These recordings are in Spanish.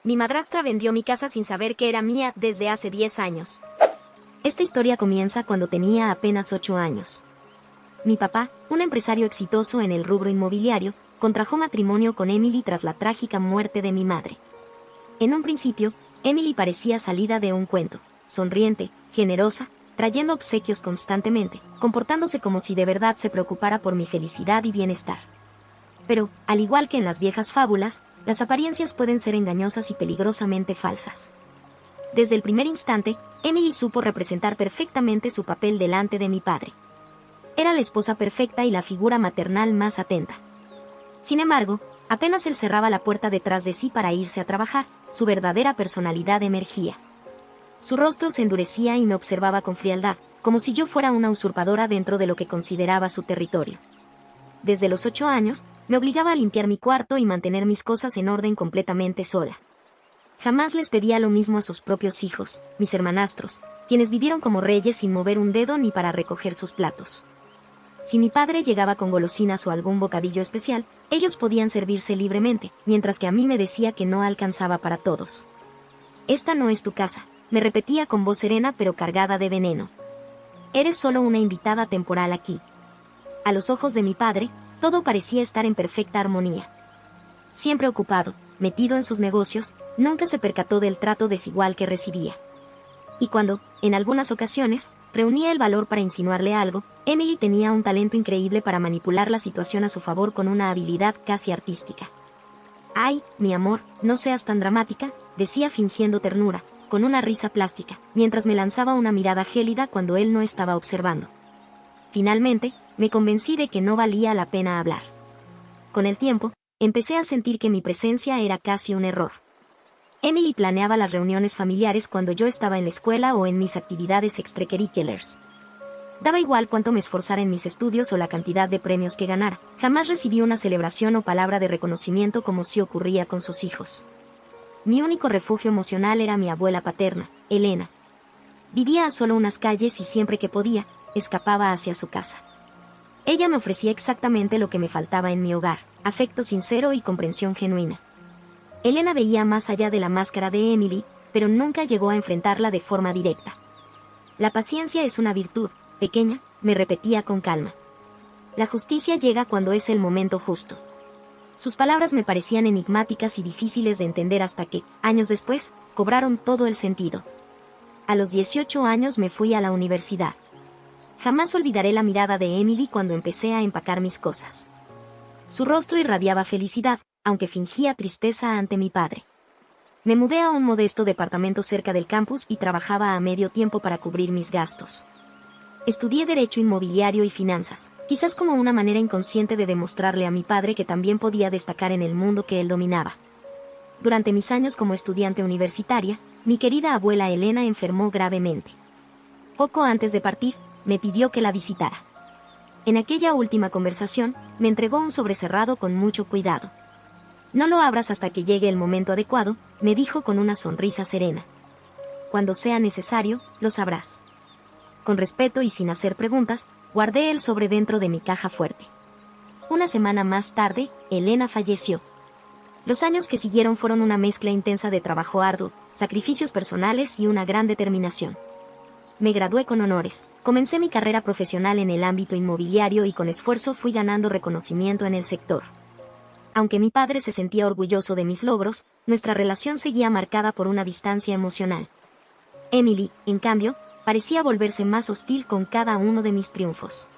Mi madrastra vendió mi casa sin saber que era mía desde hace 10 años. Esta historia comienza cuando tenía apenas 8 años. Mi papá, un empresario exitoso en el rubro inmobiliario, contrajo matrimonio con Emily tras la trágica muerte de mi madre. En un principio, Emily parecía salida de un cuento, sonriente, generosa, trayendo obsequios constantemente, comportándose como si de verdad se preocupara por mi felicidad y bienestar. Pero, al igual que en las viejas fábulas, las apariencias pueden ser engañosas y peligrosamente falsas. Desde el primer instante, Emily supo representar perfectamente su papel delante de mi padre. Era la esposa perfecta y la figura maternal más atenta. Sin embargo, apenas él cerraba la puerta detrás de sí para irse a trabajar, su verdadera personalidad emergía. Su rostro se endurecía y me observaba con frialdad, como si yo fuera una usurpadora dentro de lo que consideraba su territorio. Desde los 8 años, me obligaba a limpiar mi cuarto y mantener mis cosas en orden completamente sola. Jamás les pedía lo mismo a sus propios hijos, mis hermanastros, quienes vivieron como reyes sin mover un dedo ni para recoger sus platos. Si mi padre llegaba con golosinas o algún bocadillo especial, ellos podían servirse libremente, mientras que a mí me decía que no alcanzaba para todos. «Esta no es tu casa», me repetía con voz serena pero cargada de veneno. «Eres solo una invitada temporal aquí». A los ojos de mi padre, todo parecía estar en perfecta armonía. Siempre ocupado, metido en sus negocios, nunca se percató del trato desigual que recibía. Y cuando, en algunas ocasiones, reunía el valor para insinuarle algo, Emily tenía un talento increíble para manipular la situación a su favor con una habilidad casi artística. «Ay, mi amor, no seas tan dramática», decía fingiendo ternura, con una risa plástica, mientras me lanzaba una mirada gélida cuando él no estaba observando. Finalmente, me convencí de que no valía la pena hablar. Con el tiempo, empecé a sentir que mi presencia era casi un error. Emily planeaba las reuniones familiares cuando yo estaba en la escuela o en mis actividades extracurriculares. Daba igual cuánto me esforzara en mis estudios o la cantidad de premios que ganara, jamás recibí una celebración o palabra de reconocimiento como si ocurría con sus hijos. Mi único refugio emocional era mi abuela paterna, Elena. Vivía a solo unas calles y siempre que podía, escapaba hacia su casa. Ella me ofrecía exactamente lo que me faltaba en mi hogar, afecto sincero y comprensión genuina. Elena veía más allá de la máscara de Emily, pero nunca llegó a enfrentarla de forma directa. «La paciencia es una virtud, pequeña», me repetía con calma. «La justicia llega cuando es el momento justo». Sus palabras me parecían enigmáticas y difíciles de entender hasta que, años después, cobraron todo el sentido. A los 18 años me fui a la universidad. Jamás olvidaré la mirada de Emily cuando empecé a empacar mis cosas. Su rostro irradiaba felicidad, aunque fingía tristeza ante mi padre. Me mudé a un modesto departamento cerca del campus y trabajaba a medio tiempo para cubrir mis gastos. Estudié Derecho Inmobiliario y Finanzas, quizás como una manera inconsciente de demostrarle a mi padre que también podía destacar en el mundo que él dominaba. Durante mis años como estudiante universitaria, mi querida abuela Elena enfermó gravemente. Poco antes de partir, me pidió que la visitara. En aquella última conversación, me entregó un sobre cerrado con mucho cuidado. «No lo abras hasta que llegue el momento adecuado», me dijo con una sonrisa serena. «Cuando sea necesario, lo sabrás». Con respeto y sin hacer preguntas, guardé el sobre dentro de mi caja fuerte. Una semana más tarde, Elena falleció. Los años que siguieron fueron una mezcla intensa de trabajo arduo, sacrificios personales y una gran determinación. Me gradué con honores, comencé mi carrera profesional en el ámbito inmobiliario y con esfuerzo fui ganando reconocimiento en el sector. Aunque mi padre se sentía orgulloso de mis logros, nuestra relación seguía marcada por una distancia emocional. Emily, en cambio, parecía volverse más hostil con cada uno de mis triunfos.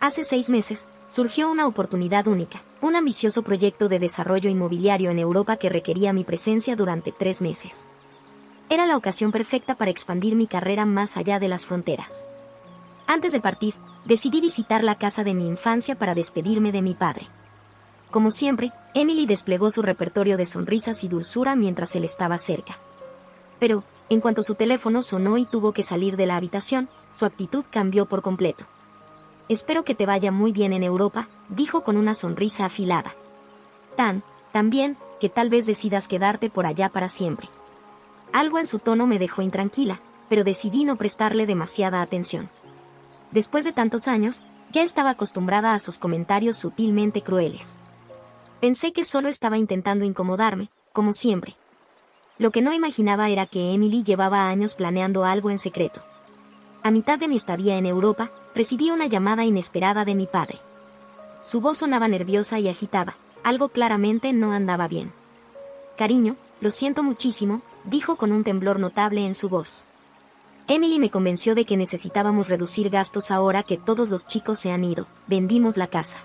Hace 6 meses, surgió una oportunidad única, un ambicioso proyecto de desarrollo inmobiliario en Europa que requería mi presencia durante 3 meses. Era la ocasión perfecta para expandir mi carrera más allá de las fronteras. Antes de partir, decidí visitar la casa de mi infancia para despedirme de mi padre. Como siempre, Emily desplegó su repertorio de sonrisas y dulzura mientras él estaba cerca. Pero, en cuanto su teléfono sonó y tuvo que salir de la habitación, su actitud cambió por completo. «Espero que te vaya muy bien en Europa», dijo con una sonrisa afilada. También, que tal vez decidas quedarte por allá para siempre». Algo en su tono me dejó intranquila, pero decidí no prestarle demasiada atención. Después de tantos años, ya estaba acostumbrada a sus comentarios sutilmente crueles. Pensé que solo estaba intentando incomodarme, como siempre. Lo que no imaginaba era que Emily llevaba años planeando algo en secreto. A mitad de mi estadía en Europa, recibí una llamada inesperada de mi padre. Su voz sonaba nerviosa y agitada, algo claramente no andaba bien. Cariño, lo siento muchísimo, dijo con un temblor notable en su voz. Emily me convenció de que necesitábamos reducir gastos ahora que todos los chicos se han ido. Vendimos la casa.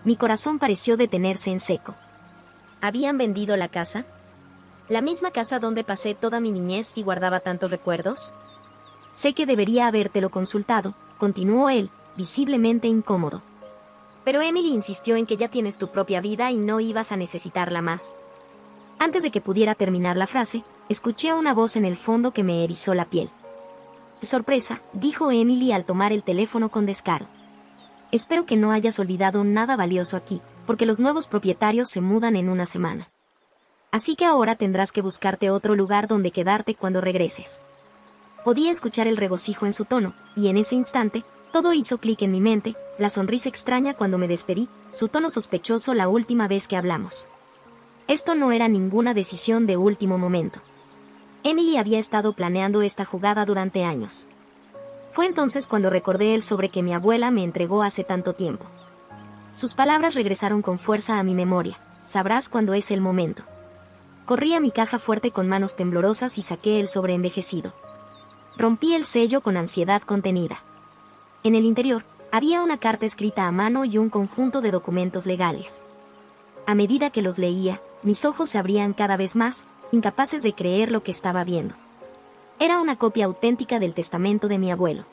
Mi corazón pareció detenerse en seco. ¿Habían vendido la casa? ¿La misma casa donde pasé toda mi niñez y guardaba tantos recuerdos? Sé que debería habértelo consultado, continuó él, visiblemente incómodo. Pero Emily insistió en que ya tienes tu propia vida y no ibas a necesitarla más. Antes de que pudiera terminar la frase, escuché una voz en el fondo que me erizó la piel. Sorpresa, dijo Emily al tomar el teléfono con descaro. Espero que no hayas olvidado nada valioso aquí, porque los nuevos propietarios se mudan en una semana. Así que ahora tendrás que buscarte otro lugar donde quedarte cuando regreses. Podía escuchar el regocijo en su tono, y en ese instante, todo hizo clic en mi mente, la sonrisa extraña cuando me despedí, su tono sospechoso la última vez que hablamos. Esto no era ninguna decisión de último momento. Emily había estado planeando esta jugada durante años. Fue entonces cuando recordé el sobre que mi abuela me entregó hace tanto tiempo. Sus palabras regresaron con fuerza a mi memoria. Sabrás cuándo es el momento. Corrí a mi caja fuerte con manos temblorosas y saqué el sobre envejecido. Rompí el sello con ansiedad contenida. En el interior, había una carta escrita a mano y un conjunto de documentos legales. A medida que los leía, mis ojos se abrían cada vez más, incapaces de creer lo que estaba viendo. Era una copia auténtica del testamento de mi abuelo.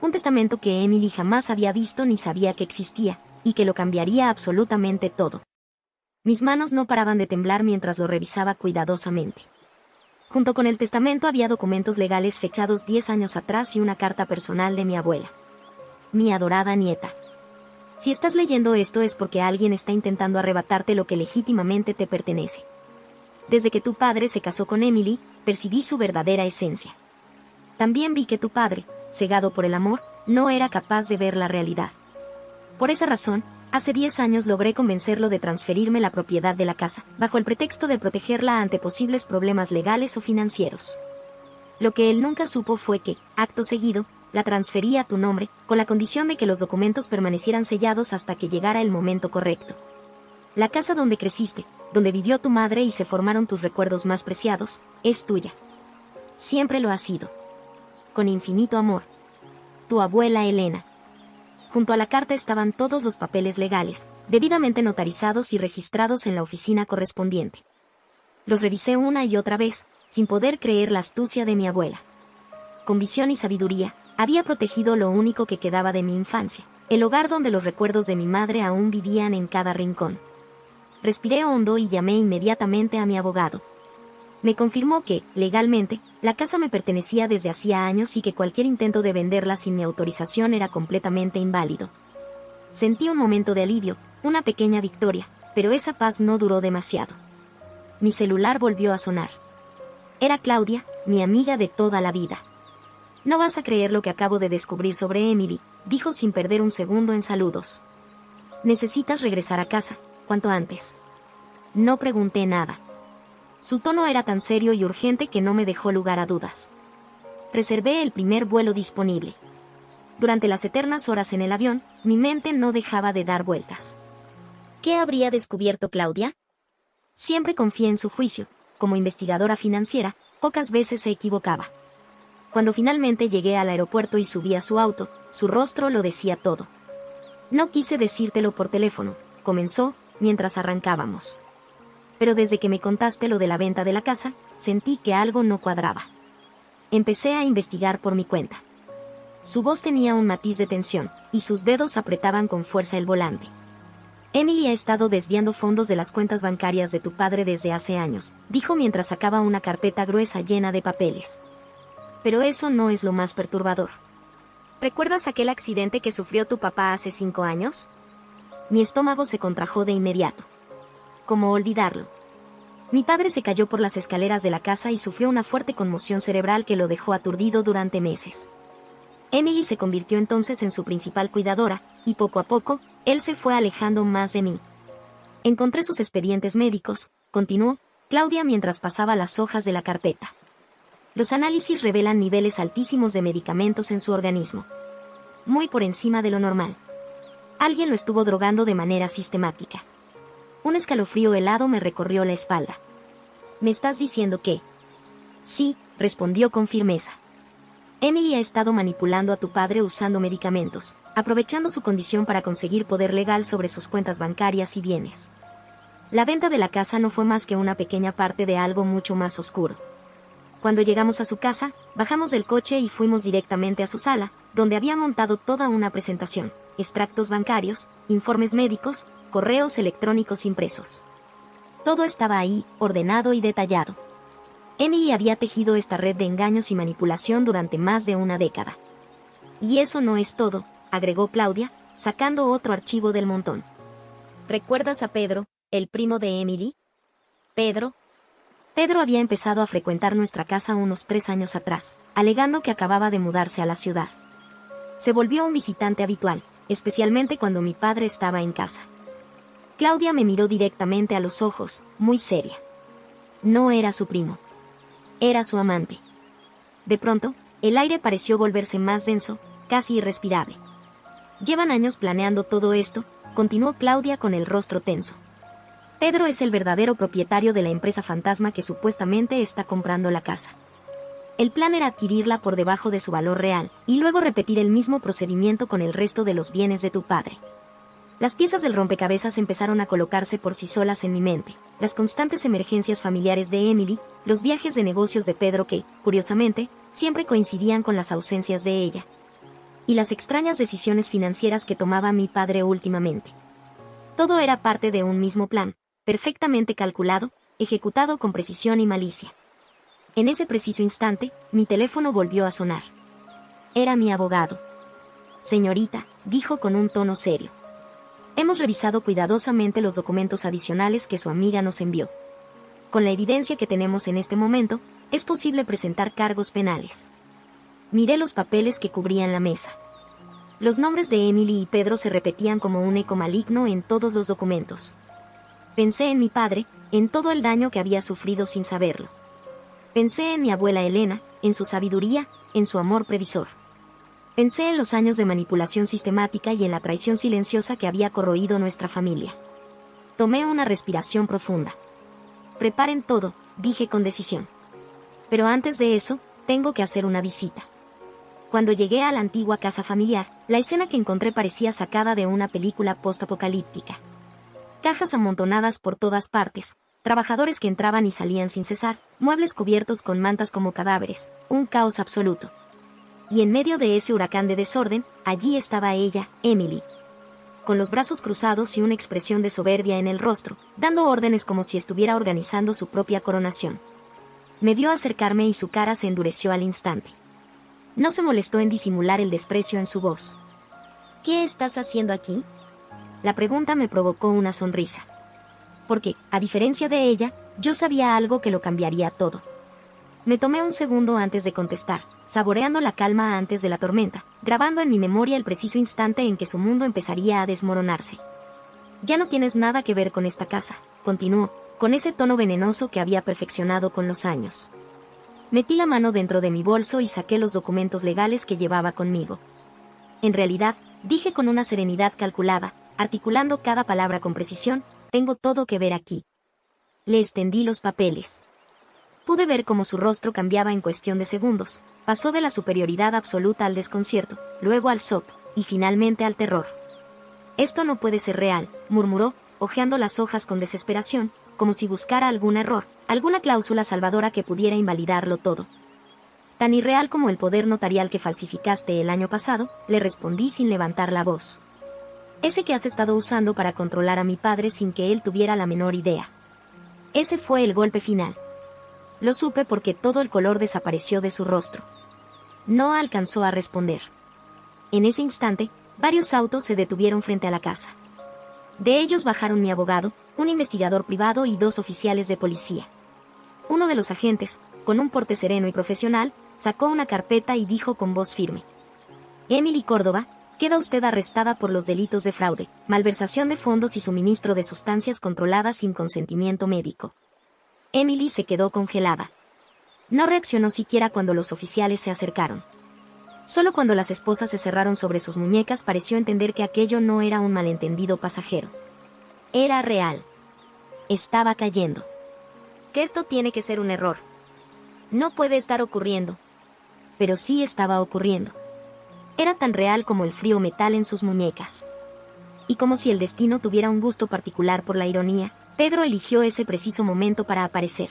Un testamento que Emily jamás había visto ni sabía que existía, y que lo cambiaría absolutamente todo. Mis manos no paraban de temblar mientras lo revisaba cuidadosamente. Junto con el testamento había documentos legales fechados 10 años atrás y una carta personal de mi abuela. Mi adorada nieta. Si estás leyendo esto es porque alguien está intentando arrebatarte lo que legítimamente te pertenece. Desde que tu padre se casó con Emily, percibí su verdadera esencia. También vi que tu padre, cegado por el amor, no era capaz de ver la realidad. Por esa razón, hace 10 años logré convencerlo de transferirme la propiedad de la casa, bajo el pretexto de protegerla ante posibles problemas legales o financieros. Lo que él nunca supo fue que, acto seguido, la transferí a tu nombre, con la condición de que los documentos permanecieran sellados hasta que llegara el momento correcto. La casa donde creciste, donde vivió tu madre y se formaron tus recuerdos más preciados, es tuya. Siempre lo ha sido. Con infinito amor. Tu abuela Elena. Junto a la carta estaban todos los papeles legales, debidamente notarizados y registrados en la oficina correspondiente. Los revisé una y otra vez, sin poder creer la astucia de mi abuela. Con visión y sabiduría, había protegido lo único que quedaba de mi infancia, el hogar donde los recuerdos de mi madre aún vivían en cada rincón. Respiré hondo y llamé inmediatamente a mi abogado. Me confirmó que, legalmente, la casa me pertenecía desde hacía años y que cualquier intento de venderla sin mi autorización era completamente inválido. Sentí un momento de alivio, una pequeña victoria, pero esa paz no duró demasiado. Mi celular volvió a sonar. Era Claudia, mi amiga de toda la vida. No vas a creer lo que acabo de descubrir sobre Emily, dijo sin perder un segundo en saludos. Necesitas regresar a casa, cuanto antes. No pregunté nada. Su tono era tan serio y urgente que no me dejó lugar a dudas. Reservé el primer vuelo disponible. Durante las eternas horas en el avión, mi mente no dejaba de dar vueltas. ¿Qué habría descubierto Claudia? Siempre confié en su juicio. Como investigadora financiera, pocas veces se equivocaba. Cuando finalmente llegué al aeropuerto y subí a su auto, su rostro lo decía todo. No quise decírtelo por teléfono, comenzó, mientras arrancábamos. Pero desde que me contaste lo de la venta de la casa, sentí que algo no cuadraba. Empecé a investigar por mi cuenta. Su voz tenía un matiz de tensión, y sus dedos apretaban con fuerza el volante. Emily ha estado desviando fondos de las cuentas bancarias de tu padre desde hace años, dijo mientras sacaba una carpeta gruesa llena de papeles. Pero eso no es lo más perturbador. ¿Recuerdas aquel accidente que sufrió tu papá hace 5 años? Mi estómago se contrajo de inmediato. ¿Cómo olvidarlo? Mi padre se cayó por las escaleras de la casa y sufrió una fuerte conmoción cerebral que lo dejó aturdido durante meses. Emily se convirtió entonces en su principal cuidadora, y poco a poco, él se fue alejando más de mí. Encontré sus expedientes médicos, continuó Claudia mientras pasaba las hojas de la carpeta. Los análisis revelan niveles altísimos de medicamentos en su organismo. Muy por encima de lo normal. Alguien lo estuvo drogando de manera sistemática. Un escalofrío helado me recorrió la espalda. ¿Me estás diciendo que? Sí, respondió con firmeza. Emily ha estado manipulando a tu padre usando medicamentos, aprovechando su condición para conseguir poder legal sobre sus cuentas bancarias y bienes. La venta de la casa no fue más que una pequeña parte de algo mucho más oscuro. Cuando llegamos a su casa, bajamos del coche y fuimos directamente a su sala, donde había montado toda una presentación, extractos bancarios, informes médicos, correos electrónicos impresos. Todo estaba ahí, ordenado y detallado. Emily había tejido esta red de engaños y manipulación durante más de una década. Y eso no es todo, agregó Claudia, sacando otro archivo del montón. ¿Recuerdas a Pedro, el primo de Emily? Pedro había empezado a frecuentar nuestra casa unos 3 años atrás, alegando que acababa de mudarse a la ciudad. Se volvió un visitante habitual, especialmente cuando mi padre estaba en casa. Claudia me miró directamente a los ojos, muy seria. No era su primo. Era su amante. De pronto, el aire pareció volverse más denso, casi irrespirable. Llevan años planeando todo esto, continuó Claudia con el rostro tenso. Pedro es el verdadero propietario de la empresa fantasma que supuestamente está comprando la casa. El plan era adquirirla por debajo de su valor real, y luego repetir el mismo procedimiento con el resto de los bienes de tu padre. Las piezas del rompecabezas empezaron a colocarse por sí solas en mi mente, las constantes emergencias familiares de Emily, los viajes de negocios de Pedro que, curiosamente, siempre coincidían con las ausencias de ella, y las extrañas decisiones financieras que tomaba mi padre últimamente. Todo era parte de un mismo plan, perfectamente calculado, ejecutado con precisión y malicia. En ese preciso instante, mi teléfono volvió a sonar. Era mi abogado. Señorita, dijo con un tono serio. Hemos revisado cuidadosamente los documentos adicionales que su amiga nos envió. Con la evidencia que tenemos en este momento, es posible presentar cargos penales. Miré los papeles que cubrían la mesa. Los nombres de Emily y Pedro se repetían como un eco maligno en todos los documentos. Pensé en mi padre, en todo el daño que había sufrido sin saberlo. Pensé en mi abuela Elena, en su sabiduría, en su amor previsor. Pensé en los años de manipulación sistemática y en la traición silenciosa que había corroído nuestra familia. Tomé una respiración profunda. Preparen todo, dije con decisión. Pero antes de eso, tengo que hacer una visita. Cuando llegué a la antigua casa familiar, la escena que encontré parecía sacada de una película post-apocalíptica. Cajas amontonadas por todas partes, trabajadores que entraban y salían sin cesar, muebles cubiertos con mantas como cadáveres, un caos absoluto. Y en medio de ese huracán de desorden, allí estaba ella, Emily, con los brazos cruzados y una expresión de soberbia en el rostro, dando órdenes como si estuviera organizando su propia coronación. Me vio acercarme y su cara se endureció al instante. No se molestó en disimular el desprecio en su voz. ¿Qué estás haciendo aquí? La pregunta me provocó una sonrisa. Porque, a diferencia de ella, yo sabía algo que lo cambiaría todo. Me tomé un segundo antes de contestar, saboreando la calma antes de la tormenta, grabando en mi memoria el preciso instante en que su mundo empezaría a desmoronarse. Ya no tienes nada que ver con esta casa, continuó, con ese tono venenoso que había perfeccionado con los años. Metí la mano dentro de mi bolso y saqué los documentos legales que llevaba conmigo. En realidad, dije con una serenidad calculada, articulando cada palabra con precisión, tengo todo que ver aquí. Le extendí los papeles. Pude ver cómo su rostro cambiaba en cuestión de segundos, pasó de la superioridad absoluta al desconcierto, luego al shock, y finalmente al terror. Esto no puede ser real, murmuró, hojeando las hojas con desesperación, como si buscara algún error, alguna cláusula salvadora que pudiera invalidarlo todo. Tan irreal como el poder notarial que falsificaste el año pasado, le respondí sin levantar la voz. Ese que has estado usando para controlar a mi padre sin que él tuviera la menor idea. Ese fue el golpe final. Lo supe porque todo el color desapareció de su rostro. No alcanzó a responder. En ese instante, varios autos se detuvieron frente a la casa. De ellos bajaron mi abogado, un investigador privado y 2 oficiales de policía. Uno de los agentes, con un porte sereno y profesional, sacó una carpeta y dijo con voz firme: Emily Córdoba, Queda usted arrestada por los delitos de fraude, malversación de fondos y suministro de sustancias controladas sin consentimiento médico. Emily se quedó congelada. No reaccionó siquiera cuando los oficiales se acercaron. Solo cuando las esposas se cerraron sobre sus muñecas pareció entender que aquello no era un malentendido pasajero. Era real. Estaba cayendo. Que esto tiene que ser un error. No puede estar ocurriendo. Pero sí estaba ocurriendo. Era tan real como el frío metal en sus muñecas. Y como si el destino tuviera un gusto particular por la ironía, Pedro eligió ese preciso momento para aparecer.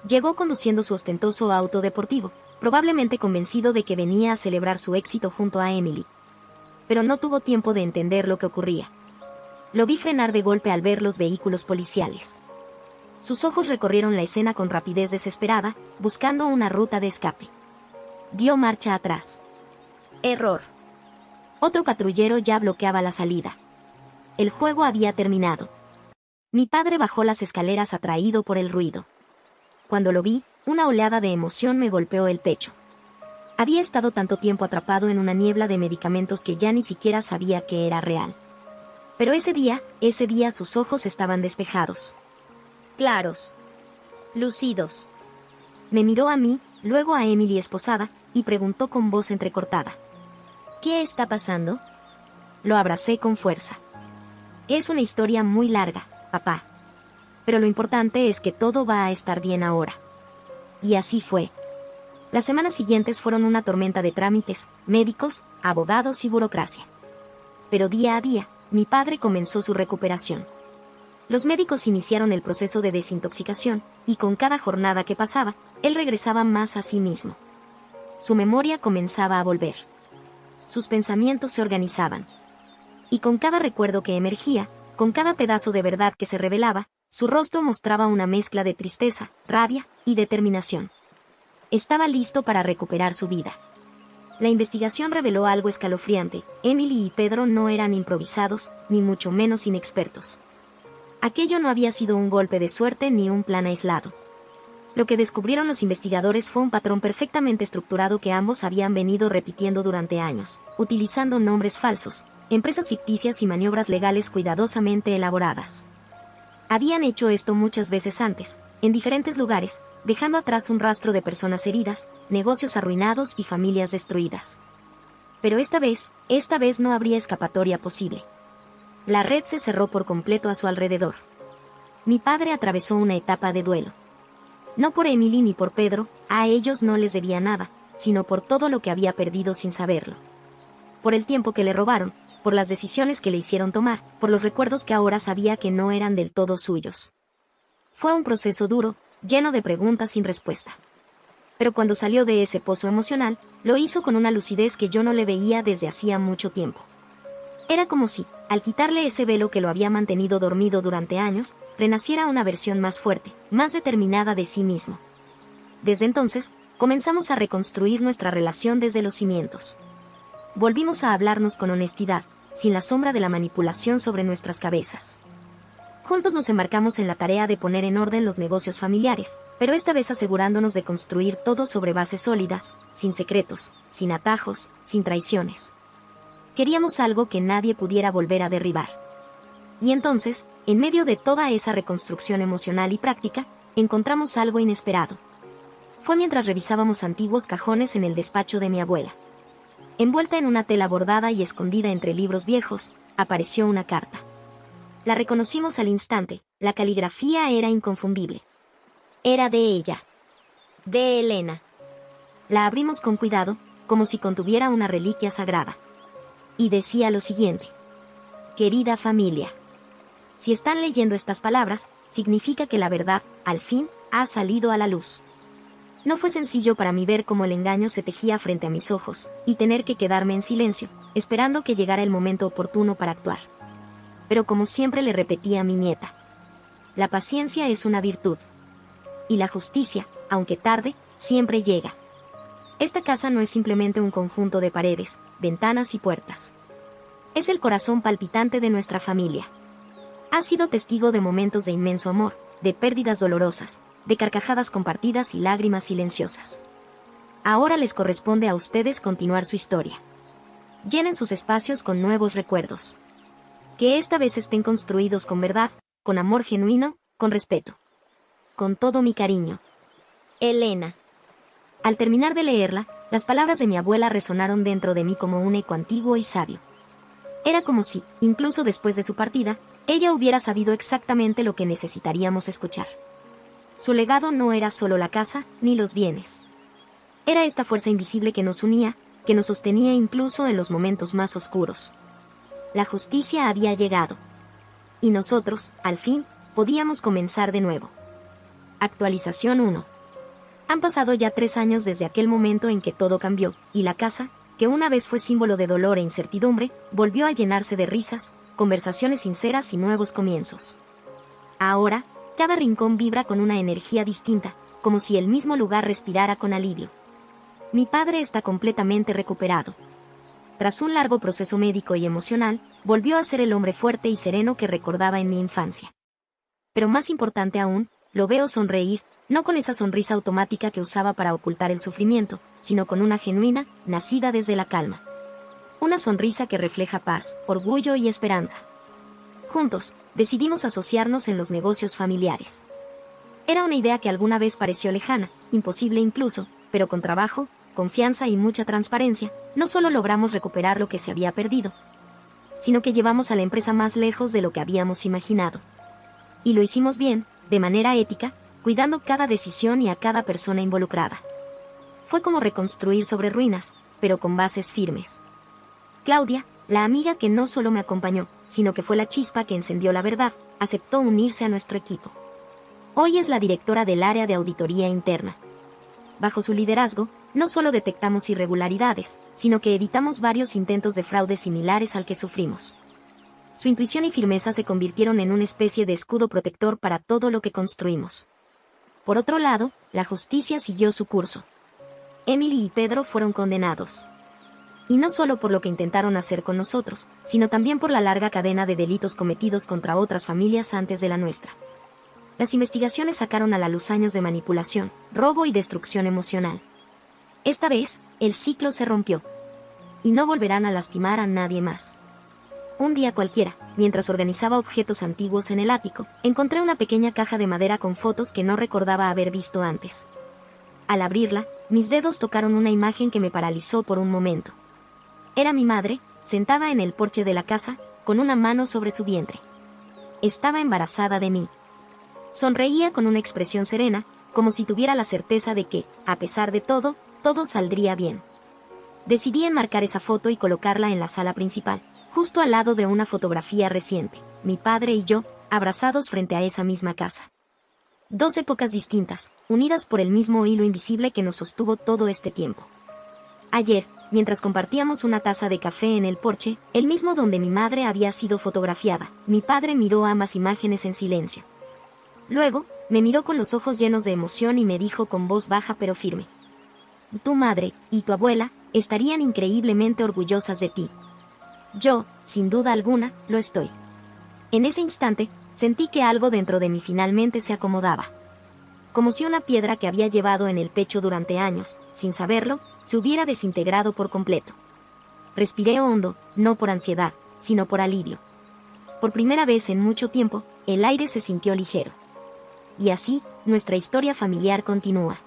Llegó conduciendo su ostentoso auto deportivo, probablemente convencido de que venía a celebrar su éxito junto a Emily. Pero no tuvo tiempo de entender lo que ocurría. Lo vi frenar de golpe al ver los vehículos policiales. Sus ojos recorrieron la escena con rapidez desesperada, buscando una ruta de escape. Dio marcha atrás. Error. Otro patrullero ya bloqueaba la salida. El juego había terminado. Mi padre bajó las escaleras atraído por el ruido. Cuando lo vi, una oleada de emoción me golpeó el pecho. Había estado tanto tiempo atrapado en una niebla de medicamentos que ya ni siquiera sabía que era real. Pero ese día sus ojos estaban despejados. Claros. Lucidos. Me miró a mí, luego a Emily esposada, y preguntó con voz entrecortada. ¿Qué está pasando? Lo abracé con fuerza. Es una historia muy larga, papá. Pero lo importante es que todo va a estar bien ahora. Y así fue. Las semanas siguientes fueron una tormenta de trámites, médicos, abogados y burocracia. Pero día a día, mi padre comenzó su recuperación. Los médicos iniciaron el proceso de desintoxicación, y con cada jornada que pasaba, él regresaba más a sí mismo. Su memoria comenzaba a volver. Sus pensamientos se organizaban. Y con cada recuerdo que emergía, con cada pedazo de verdad que se revelaba, su rostro mostraba una mezcla de tristeza, rabia y determinación. Estaba listo para recuperar su vida. La investigación reveló algo escalofriante. Emily y Pedro no eran improvisados, ni mucho menos inexpertos. Aquello no había sido un golpe de suerte ni un plan aislado. Lo que descubrieron los investigadores fue un patrón perfectamente estructurado que ambos habían venido repitiendo durante años, utilizando nombres falsos, empresas ficticias y maniobras legales cuidadosamente elaboradas. Habían hecho esto muchas veces antes, en diferentes lugares, dejando atrás un rastro de personas heridas, negocios arruinados y familias destruidas. Pero esta vez no habría escapatoria posible. La red se cerró por completo a su alrededor. Mi padre atravesó una etapa de duelo. No por Emily ni por Pedro, a ellos no les debía nada, sino por todo lo que había perdido sin saberlo. Por el tiempo que le robaron, por las decisiones que le hicieron tomar, por los recuerdos que ahora sabía que no eran del todo suyos. Fue un proceso duro, lleno de preguntas sin respuesta. Pero cuando salió de ese pozo emocional, lo hizo con una lucidez que yo no le veía desde hacía mucho tiempo. Era como si, al quitarle ese velo que lo había mantenido dormido durante años, renaciera una versión más fuerte, más determinada de sí mismo. Desde entonces, comenzamos a reconstruir nuestra relación desde los cimientos. Volvimos a hablarnos con honestidad, sin la sombra de la manipulación sobre nuestras cabezas. Juntos nos embarcamos en la tarea de poner en orden los negocios familiares, pero esta vez asegurándonos de construir todo sobre bases sólidas, sin secretos, sin atajos, sin traiciones. Queríamos algo que nadie pudiera volver a derribar. Y entonces, en medio de toda esa reconstrucción emocional y práctica, encontramos algo inesperado. Fue mientras revisábamos antiguos cajones en el despacho de mi abuela. Envuelta en una tela bordada y escondida entre libros viejos, apareció una carta. La reconocimos al instante, la caligrafía era inconfundible. Era de ella. De Elena. La abrimos con cuidado, como si contuviera una reliquia sagrada. Y decía lo siguiente. Querida familia. Si están leyendo estas palabras, significa que la verdad, al fin, ha salido a la luz. No fue sencillo para mí ver cómo el engaño se tejía frente a mis ojos, y tener que quedarme en silencio, esperando que llegara el momento oportuno para actuar. Pero como siempre le repetía a mi nieta, la paciencia es una virtud. Y la justicia, aunque tarde, siempre llega. Esta casa no es simplemente un conjunto de paredes, ventanas y puertas. Es el corazón palpitante de nuestra familia. Ha sido testigo de momentos de inmenso amor, de pérdidas dolorosas, de carcajadas compartidas y lágrimas silenciosas. Ahora les corresponde a ustedes continuar su historia. llenen sus espacios con nuevos recuerdos. Que esta vez estén construidos con verdad, con amor genuino, con respeto. Con todo mi cariño. Elena. Al terminar de leerla, las palabras de mi abuela resonaron dentro de mí como un eco antiguo y sabio. Era como si, incluso después de su partida, ella hubiera sabido exactamente lo que necesitaríamos escuchar. Su legado no era solo la casa, ni los bienes. Era esta fuerza invisible que nos unía, que nos sostenía incluso en los momentos más oscuros. La justicia había llegado. Y nosotros, al fin, podíamos comenzar de nuevo. Actualización 1. Han pasado ya 3 años desde aquel momento en que todo cambió, y la casa, que una vez fue símbolo de dolor e incertidumbre, volvió a llenarse de risas, conversaciones sinceras y nuevos comienzos. Ahora, cada rincón vibra con una energía distinta, como si el mismo lugar respirara con alivio. Mi padre está completamente recuperado. Tras un largo proceso médico y emocional, volvió a ser el hombre fuerte y sereno que recordaba en mi infancia. Pero más importante aún, lo veo sonreír, no con esa sonrisa automática que usaba para ocultar el sufrimiento, sino con una genuina, nacida desde la calma. Una sonrisa que refleja paz, orgullo y esperanza. Juntos, decidimos asociarnos en los negocios familiares. Era una idea que alguna vez pareció lejana, imposible incluso, pero con trabajo, confianza y mucha transparencia, no solo logramos recuperar lo que se había perdido, sino que llevamos a la empresa más lejos de lo que habíamos imaginado. Y lo hicimos bien, de manera ética, cuidando cada decisión y a cada persona involucrada. Fue como reconstruir sobre ruinas, pero con bases firmes. Claudia, la amiga que no solo me acompañó, sino que fue la chispa que encendió la verdad, aceptó unirse a nuestro equipo. Hoy es la directora del área de auditoría interna. Bajo su liderazgo, no solo detectamos irregularidades, sino que evitamos varios intentos de fraude similares al que sufrimos. Su intuición y firmeza se convirtieron en una especie de escudo protector para todo lo que construimos. Por otro lado, la justicia siguió su curso. Emily y Pedro fueron condenados. Y no solo por lo que intentaron hacer con nosotros, sino también por la larga cadena de delitos cometidos contra otras familias antes de la nuestra. Las investigaciones sacaron a la luz años de manipulación, robo y destrucción emocional. Esta vez, el ciclo se rompió. Y no volverán a lastimar a nadie más. Un día cualquiera, mientras organizaba objetos antiguos en el ático, encontré una pequeña caja de madera con fotos que no recordaba haber visto antes. Al abrirla, mis dedos tocaron una imagen que me paralizó por un momento. Era mi madre, sentada en el porche de la casa, con una mano sobre su vientre. Estaba embarazada de mí. Sonreía con una expresión serena, como si tuviera la certeza de que, a pesar de todo, todo saldría bien. Decidí enmarcar esa foto y colocarla en la sala principal, justo al lado de una fotografía reciente, mi padre y yo, abrazados frente a esa misma casa. 2 épocas distintas, unidas por el mismo hilo invisible que nos sostuvo todo este tiempo. Ayer, mientras compartíamos una taza de café en el porche, el mismo donde mi madre había sido fotografiada, mi padre miró ambas imágenes en silencio. Luego, me miró con los ojos llenos de emoción y me dijo con voz baja pero firme: tu madre y tu abuela estarían increíblemente orgullosas de ti. Yo, sin duda alguna, lo estoy. En ese instante, sentí que algo dentro de mí finalmente se acomodaba. Como si una piedra que había llevado en el pecho durante años, sin saberlo, se hubiera desintegrado por completo. Respiré hondo, no por ansiedad, sino por alivio. Por primera vez en mucho tiempo, el aire se sintió ligero. Y así, nuestra historia familiar continúa.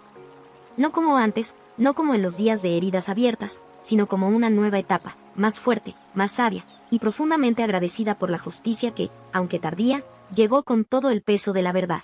No como antes, no como en los días de heridas abiertas, sino como una nueva etapa, más fuerte, más sabia, y profundamente agradecida por la justicia que, aunque tardía, llegó con todo el peso de la verdad.